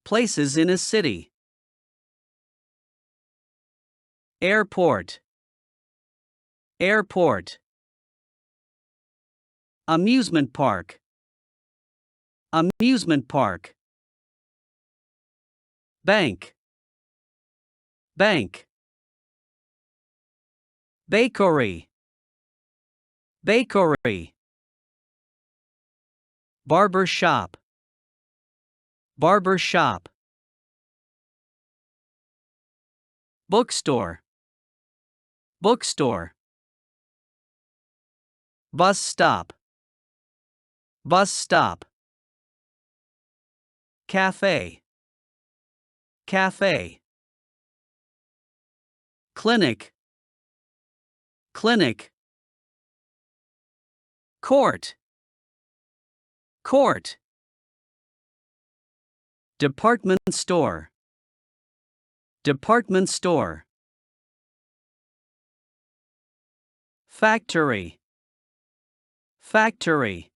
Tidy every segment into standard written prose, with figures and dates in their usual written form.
Places in a city. Airport. Airport. Amusement park. Amusement park. Bank. Bank. Bakery. Bakery. Barbershop. Barbershop. Bookstore. Bookstore. Bus stop. Bus stop. Café. Café. Clinic. Clinic. Court. Court. Department store. Department store. Factory. Factory.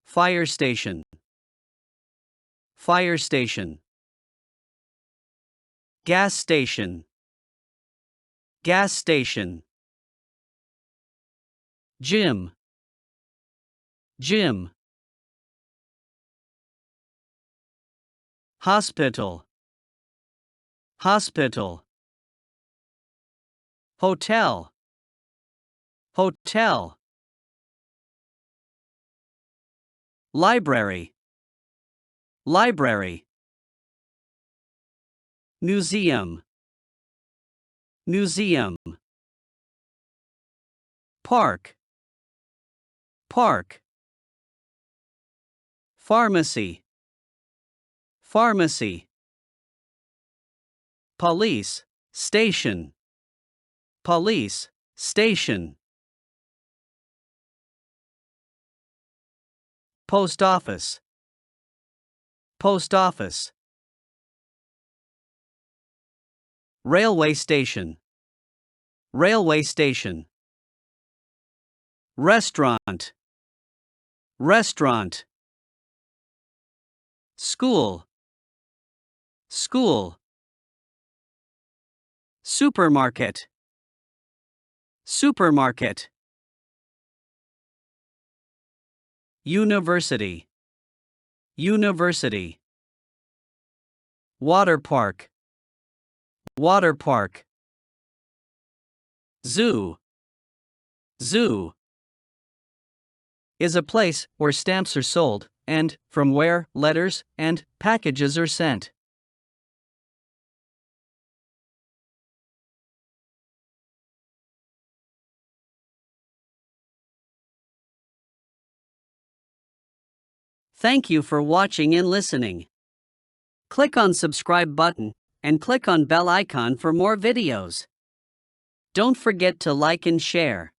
Fire station. Fire station. Gas station. Gas station. Gym. Gym. Hospital. Hospital. Hotel. Hotel. Library. Library. Museum. Museum. Park. Park. Pharmacy. Pharmacy. Police station. Police station. Post office. Post office. Railway station. Railway station. Restaurant. Restaurant. School. School. Supermarket. Supermarket. University. University. Water park. Water park. Zoo. Zoo. Is a place where stamps are sold, and from where letters and packages are sent. Thank you for watching and listening. Click on subscribe button and click on bell icon for more videos. Don't forget to like and share.